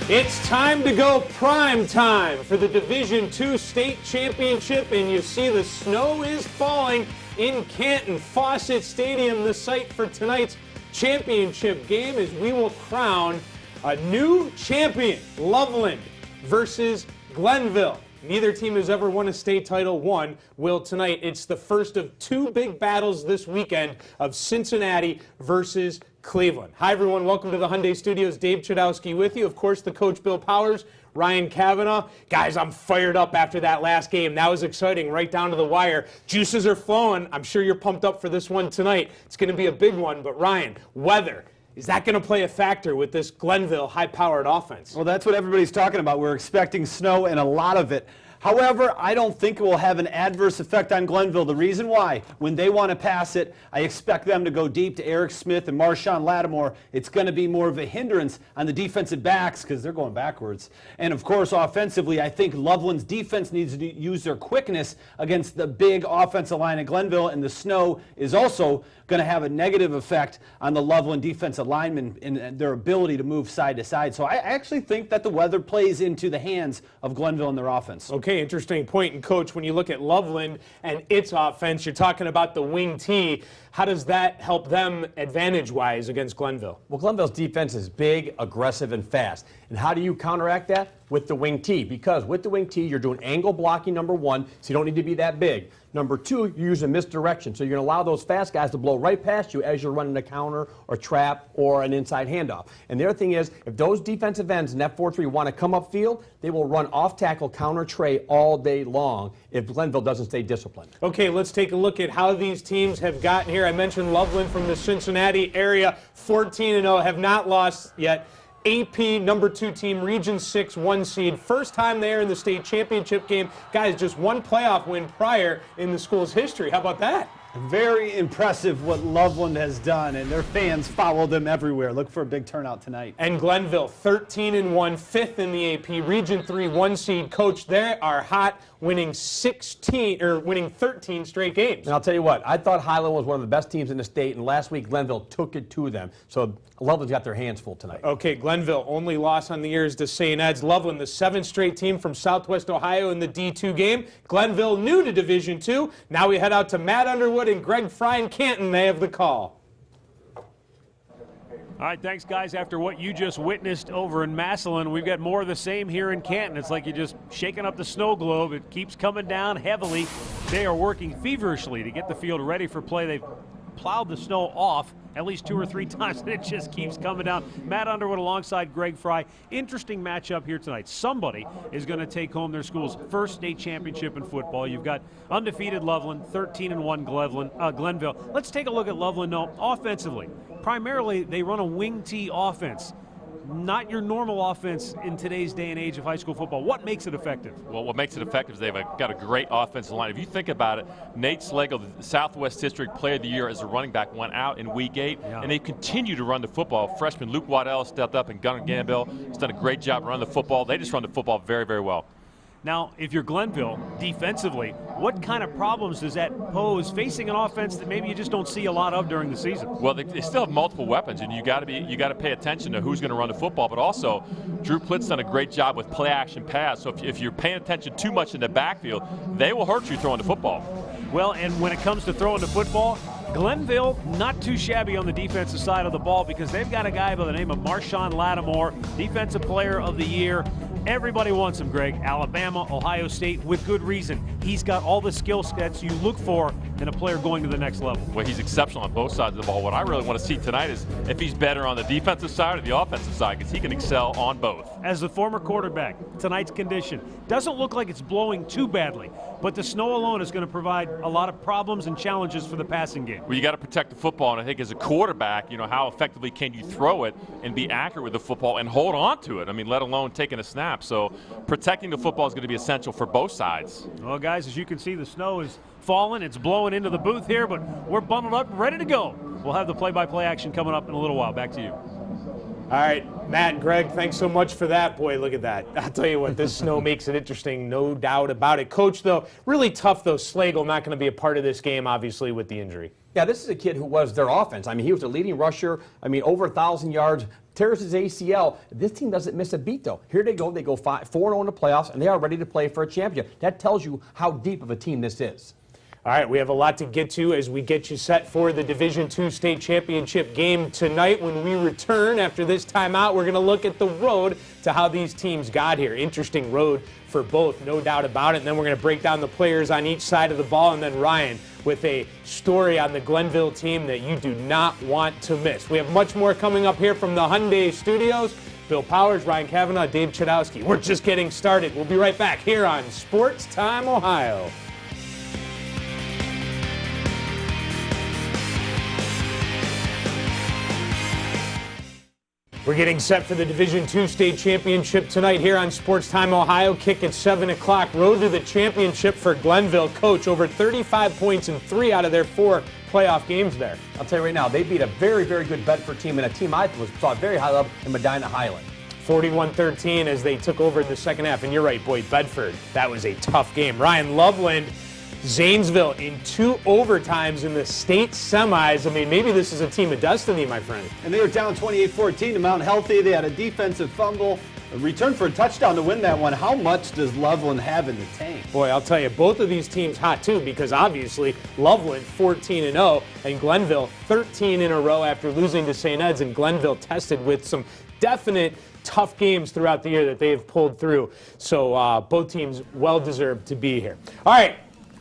It's time to go prime time for the Division II state championship, and you see the snow is falling in Canton. Fawcett Stadium, the site for tonight's championship game, as we will crown a new champion. Loveland versus Glenville. Neither team has ever won a state title. One will tonight. It's the first of two big battles this weekend of Cincinnati versus Cleveland. Hi, everyone. Welcome to the Hyundai Studios. Dave Chudowski with you. Of course, the coach, Bill Powers, Ryan Kavanaugh. Guys, I'm fired up after that last game. That was exciting, right down to the wire. Juices are flowing. I'm sure you're pumped up for this one tonight. It's going to be a big one. But, Ryan, weather. Is that going to play a factor with this Glenville high-powered offense? Well, that's what everybody's talking about. We're expecting snow and a lot of it. However, I don't think it will have an adverse effect on Glenville. The reason why, when they want to pass it, I expect them to go deep to Eric Smith and Marshawn Lattimore. It's going to be more of a hindrance on the defensive backs because they're going backwards. And, of course, offensively, I think Loveland's defense needs to use their quickness against the big offensive line at Glenville, and the snow is also going to have a negative effect on the Loveland defensive linemen and their ability to move side to side. So I actually think that the weather plays into the hands of Glenville and their offense. Okay, interesting point. And, Coach, when you look at Loveland and its offense, you're talking about the wing T. How does that help them advantage-wise against Glenville? Well, Glenville's defense is big, aggressive, and fast. And how do you counteract that? With the wing T. Because with the wing T, you're doing angle blocking, number one, so you don't need to be that big. Number two, you're using misdirection. So you're going to allow those fast guys to blow right past you as you're running a counter or trap or an inside handoff. And the other thing is, if those defensive ends in that 4-3 want to come upfield, they will run off-tackle counter tray all day long if Glenville doesn't stay disciplined. Okay, let's take a look at how these teams have gotten here. I mentioned Loveland from the Cincinnati area, 14-0, have not lost yet. AP number 2 team, Region 6, 1 seed. First time there in the state championship game. Guys, just one playoff win prior in the school's history. How about that? Very impressive what Loveland has done, and their fans follow them everywhere. Look for a big turnout tonight. And Glenville, 13-1, fifth in the AP, Region 3, 1 seed. Coach, they are hot, winning 13 straight games. And I'll tell you what, I thought Highland was one of the best teams in the state, and last week Glenville took it to them. So Loveland's got their hands full tonight. Okay, Glenville only loss on the year is to St. Ed's. Loveland, the 7th straight team from Southwest Ohio in the D2 game. Glenville new to Division II. Now we head out to Matt Underwood and Greg Fry in Canton. They have the call. All right, thanks, guys. After what you just witnessed over in Massillon, we've got more of the same here in Canton. It's like you're just shaking up the snow globe. It keeps coming down heavily. They are working feverishly to get the field ready for play. They've plowed the snow off at least 2 or 3 times, and it just keeps coming down. Matt Underwood alongside Greg Fry. Interesting matchup here tonight. Somebody is going to take home their school's first state championship in football. You've got undefeated Loveland, 13-1 Glenville. Let's take a look at Loveland now offensively. Primarily, they run a wing T offense. Not your normal offense in today's day and age of high school football. What makes it effective? Well, what makes it effective is they've got a great offensive line. If you think about it, Nate Slagle, the Southwest District Player of the Year as a running back, went out in Week 8, and they continue to run the football. Freshman Luke Waddell stepped up, and Gunnar Gambill has done a great job running the football. They just run the football very, very well. Now, if you're Glenville, defensively, what kind of problems does that pose facing an offense that maybe you just don't see a lot of during the season? Well, they still have multiple weapons, and you got to pay attention to who's going to run the football. But also, Drew Plitt's done a great job with play-action pass. So if you're paying attention too much in the backfield, they will hurt you throwing the football. Well, and when it comes to throwing the football, Glenville not too shabby on the defensive side of the ball because they've got a guy by the name of Marshawn Lattimore, Defensive Player of the Year. Everybody wants him, Greg. Alabama, Ohio State, with good reason. He's got all the skill sets you look for in a player going to the next level. Well, he's exceptional on both sides of the ball. What I really want to see tonight is if he's better on the defensive side or the offensive side, because he can excel on both. As the former quarterback, tonight's condition doesn't look like it's blowing too badly, but the snow alone is going to provide a lot of problems and challenges for the passing game. Well, you got to protect the football, and I think as a quarterback, you know, how effectively can you throw it and be accurate with the football and hold on to it? I mean, let alone taking a snap. So protecting the football is going to be essential for both sides. Well, guys, as you can see, the snow is falling. It's blowing into the booth here, but we're bundled up, ready to go. We'll have the play-by-play action coming up in a little while. Back to you. All right, Matt and Greg, thanks so much for that. Boy, look at that. I'll tell you what, this snow makes it interesting, no doubt about it. Coach, though, really tough, though. Slagle not going to be a part of this game, obviously, with the injury. Yeah, this is a kid who was their offense. I mean, he was a leading rusher. I mean, over 1,000 yards. Tears his ACL. This team doesn't miss a beat, though. Here they go. They go 4-0 in the playoffs, and they are ready to play for a championship. That tells you how deep of a team this is. All right, we have a lot to get to as we get you set for the Division II state championship game tonight. When we return after this timeout, we're going to look at the road to how these teams got here. Interesting road for both, no doubt about it. And then we're going to break down the players on each side of the ball. And then Ryan with a story on the Glenville team that you do not want to miss. We have much more coming up here from the Hyundai Studios. Bill Powers, Ryan Kavanaugh, Dave Chudowski. We're just getting started. We'll be right back here on Sports Time Ohio. We're getting set for the Division II state championship tonight here on Sports Time Ohio. Kick at 7 o'clock. Road to the championship for Glenville. Coach, over 35 points in 3 out of their 4 playoff games there. I'll tell you right now, they beat a very, very good Bedford team and a team I thought very high level in Medina Highland. 41-13 as they took over in the second half. And you're right, boy, Bedford, that was a tough game. Ryan, Loveland, Zanesville in 2 overtimes in the state semis. I mean, maybe this is a team of destiny, my friend. And they were down 28-14 to Mount Healthy. They had a defensive fumble, a return for a touchdown to win that one. How much does Loveland have in the tank? Boy, I'll tell you, both of these teams hot, too, because obviously Loveland 14-0 and Glenville 13 in a row after losing to St. Ed's, and Glenville tested with some definite tough games throughout the year that they have pulled through. So both teams well-deserved to be here. All right.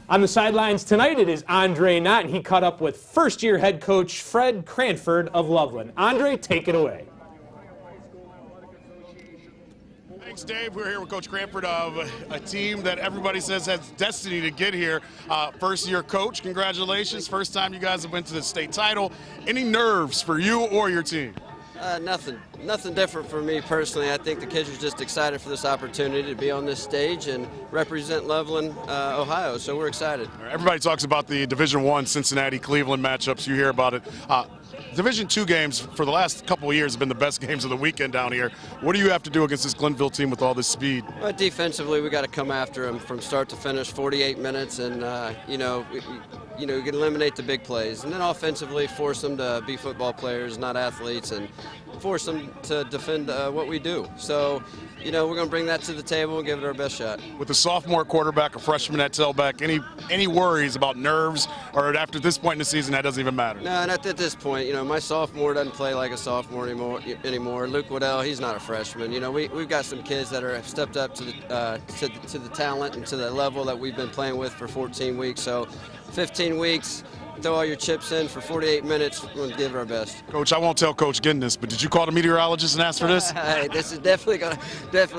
On the sidelines tonight, it is Andre Knott, and he caught up with first-year head coach Fred Cranford of Loveland. Andre, take it away. Thanks, Dave. We're here with Coach Cranford of a team that everybody says has destiny to get here. First-year coach, congratulations. First time you guys have went to the state title. Any nerves for you or your team? Nothing different for me personally. I think the kids are just excited for this opportunity to be on this stage and represent Loveland, Ohio. So we're excited. Everybody talks about the Division I Cincinnati-Cleveland matchups. You hear about it. Division II games for the last couple of years have been the best games of the weekend down here. What do you have to do against this Glenville team with all this speed? Well, defensively, we got to come after them from start to finish, 48 minutes, and we can eliminate the big plays. And then offensively, force them to be football players, not athletes, and force them to defend what we do. So, we're going to bring that to the table and give it our best shot. With a sophomore quarterback, a freshman at tailback, any worries about nerves, or after this point in the season, that doesn't even matter? No, not at this point. My sophomore doesn't play like a sophomore anymore. Luke Waddell, he's not a freshman. We've got some kids that have stepped up to the talent and to the level that we've been playing with for 14 weeks. So 15 weeks. Throw all your chips in for 48 minutes. We're going to give it our best. Coach, I won't tell Coach getting this, but did you call the meteorologist and ask for this? Hey, this is definitely,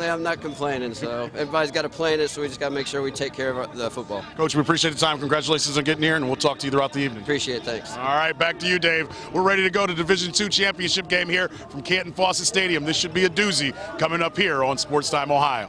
I'm not complaining. So everybody's got to play in it, so we just got to make sure we take care of the football. Coach, we appreciate the time. Congratulations on getting here, and we'll talk to you throughout the evening. Appreciate it. Thanks. All right, back to you, Dave. We're ready to go to Division II championship game here from Canton Fawcett Stadium. This should be a doozy coming up here on Sports Time Ohio.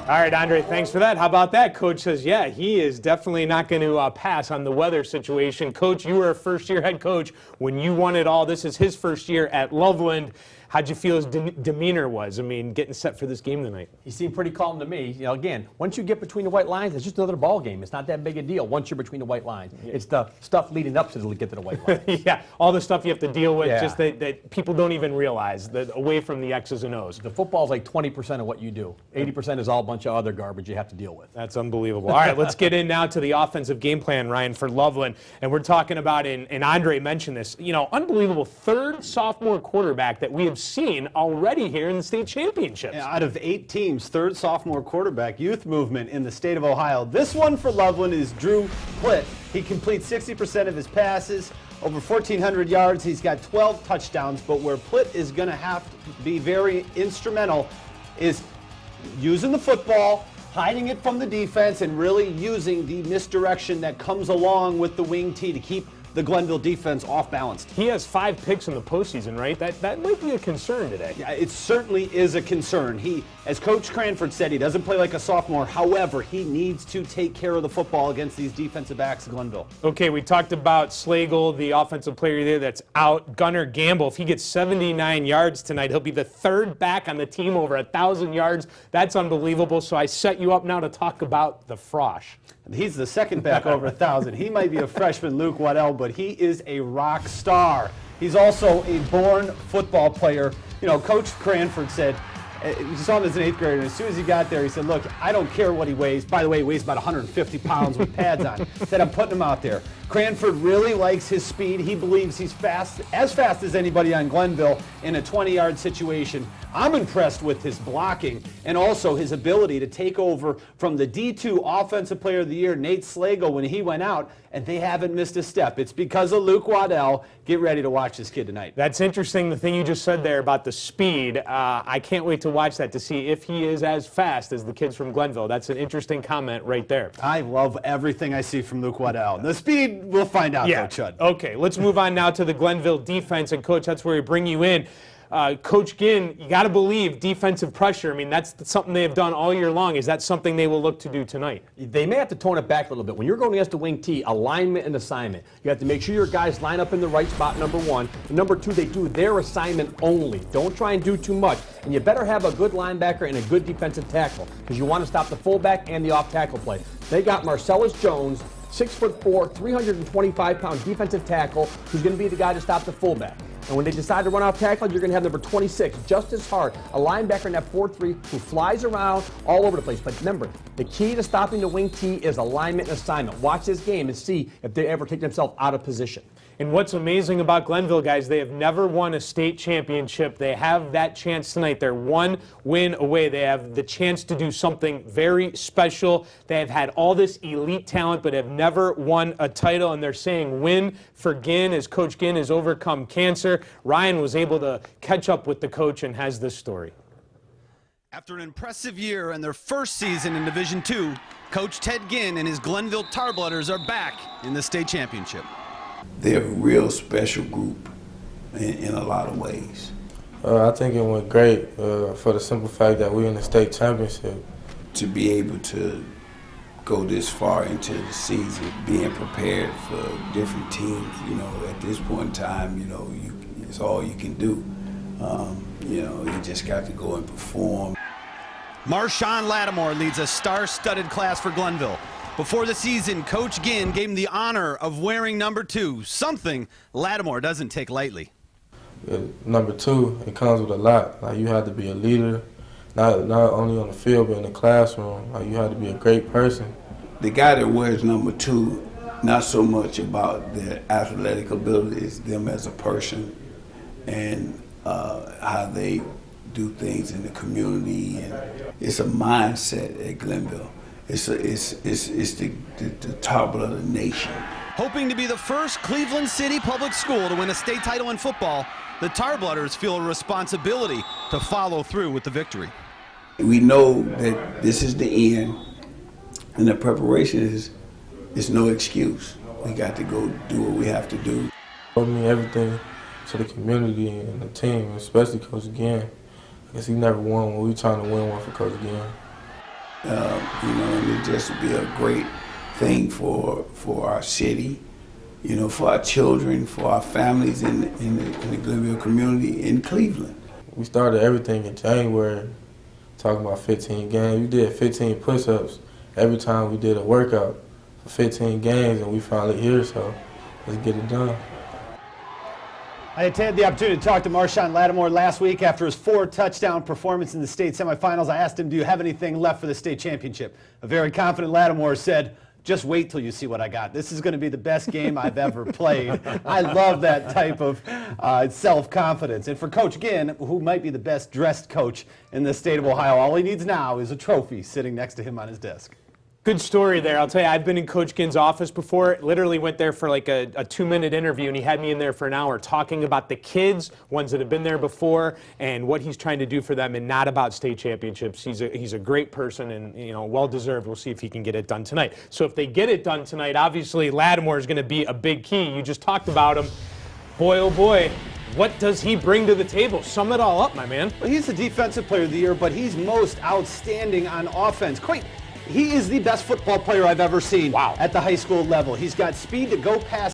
All right, Andre, thanks for that. How about that? Coach says, yeah, he is definitely not going to pass on the weather situation. Coach, you were a first-year head coach when you won it all. This is his first year at Loveland. How'd you feel his demeanor was? I mean, getting set for this game tonight. He seemed pretty calm to me. Again, once you get between the white lines, it's just another ball game. It's not that big a deal once you're between the white lines. It's the stuff leading up to get to the white lines. Yeah, all the stuff you have to deal with, just that people don't even realize, that away from the X's and O's. The football's like 20% of what you do. 80% is all a bunch of other garbage you have to deal with. That's unbelievable. All right, let's get in now to the offensive game plan, Ryan, for Loveland. And we're talking about, and Andre mentioned this, unbelievable third sophomore quarterback that we have seen already here in the state championships. Yeah, out of 8 teams, third sophomore quarterback, youth movement in the state of Ohio. This one for Loveland is Drew Plitt. He completes 60% of his passes, over 1,400 yards. He's got 12 touchdowns, but where Plitt is going to have to be very instrumental is using the football, hiding it from the defense, and really using the misdirection that comes along with the wing tee to keep the Glenville defense off balanced. He has 5 picks in the postseason, right? That might be a concern today. Yeah, it certainly is a concern. He, as Coach Cranford said, he doesn't play like a sophomore. However, he needs to take care of the football against these defensive backs of Glenville. Okay, we talked about Slagle, the offensive player there that's out. Gunnar Gamble, if he gets 79 yards tonight, he'll be the 3rd back on the team over 1,000 yards. That's unbelievable. So I set you up now to talk about the Frosh. He's the 2nd back over 1,000. He might be a freshman, Luke Waddell, but he is a rock star. He's also a born football player. You know, Coach Cranford said, you saw him as an 8th grader, and as soon as he got there, he said, look, I don't care what he weighs. By the way, he weighs about 150 pounds with pads on. He said, I'm putting him out there. Cranford really likes his speed. He believes he's fast as anybody on Glenville in a 20-yard situation. I'm impressed with his blocking and also his ability to take over from the D2 Offensive Player of the Year, Nate Slagle, when he went out, and they haven't missed a step. It's because of Luke Waddell. Get ready to watch this kid tonight. That's interesting, the thing you just said there about the speed. I can't wait to watch that to see if he is as fast as the kids from Glenville. That's an interesting comment right there. I love everything I see from Luke Waddell. The speed, we'll find out, Yeah. though, Chud. Okay, let's move on now to the Glenville defense. And, Coach, that's where we bring you in. Coach Ginn, you got to believe defensive pressure. I mean, that's something they have done all year long. Is that something they will look to do tonight? They may have to tone it back a little bit. When you're going against the wing T, alignment and assignment. You have to make sure your guys line up in the right spot, number 1. And number 2, they do their assignment only. Don't try and do too much. And you better have a good linebacker and a good defensive tackle because you want to stop the fullback and the off-tackle play. They got Marcellus Jones, 6'4", 325-pound defensive tackle who's going to be the guy to stop the fullback. And when they decide to run off tackle, you're going to have number 26, just as hard, a linebacker in that 4-3 who flies around all over the place. But remember, the key to stopping the wing T is alignment and assignment. Watch this game and see if they ever take themselves out of position. And what's amazing about Glenville, guys, they have never won a state championship. They have that chance tonight. They're 1 win away. They have the chance to do something very special. They have had all this elite talent, but have never won a title. And they're saying win for Ginn as Coach Ginn has overcome cancer. Ryan was able to catch up with the coach and has this story. After an impressive year and their first season in Division II, Coach Ted Ginn and his Glenville Tarblooders are back in the state championship. They're a real special group in a lot of ways. I think it went great for the simple fact that we're in the state championship. To be able to go this far into the season, being prepared for different teams, you know, at this point in time, you know, it's all you can do. You know, you just got to go and perform. Marshawn Lattimore leads a star-studded class for Glenville. Before the season, Coach Ginn gave him the honor of wearing number 2, something Lattimore doesn't take lightly. Number 2, it comes with a lot. Like, you have to be a leader, not only on the field, but in the classroom. Like, you have to be a great person. The guy that wears number 2, not so much about their athletic abilities, them as a person, and how they do things in the community. And it's a mindset at Glenville. It's the top of the nation. Hoping to be the first Cleveland City public school to win a state title in football, the Tarblooders feel a responsibility to follow through with the victory. We know that this is the end, and the preparation is no excuse. We got to go do what we have to do. I mean everything to the community and the team, especially Coach Ginn. I guess he never won when we trying to win one for Coach Ginn. You know, and it just would be a great thing for our city, you know, for our children, for our families in the Glenville community in Cleveland. We started everything in January, talking about 15 games. We did 15 push-ups every time we did a workout for 15 games, and we finally here, so let's get it done. I had the opportunity to talk to Marshawn Lattimore last week after his 4-touchdown performance in the state semifinals. I asked him, do you have anything left for the state championship? A very confident Lattimore said, just wait till you see what I got. This is going to be the best game I've ever played. I love that type of self-confidence. And for Coach Ginn, who might be the best dressed coach in the state of Ohio, all he needs now is a trophy sitting next to him on his desk. Good story there. I'll tell you, I've been in Coach Ginn's office before. Literally went there for like a 2-minute interview, and he had me in there for an hour talking about the kids, ones that have been there before, and what he's trying to do for them, and not about state championships. He's a great person, and well-deserved. We'll see if he can get it done tonight. So if they get it done tonight, obviously Lattimore is going to be a big key. You just talked about him. Boy, oh boy. What does he bring to the table? Sum it all up, my man. Well, he's the defensive player of the year, but he's most outstanding on offense. He is the best football player I've ever seen at the high school level. He's got speed to go past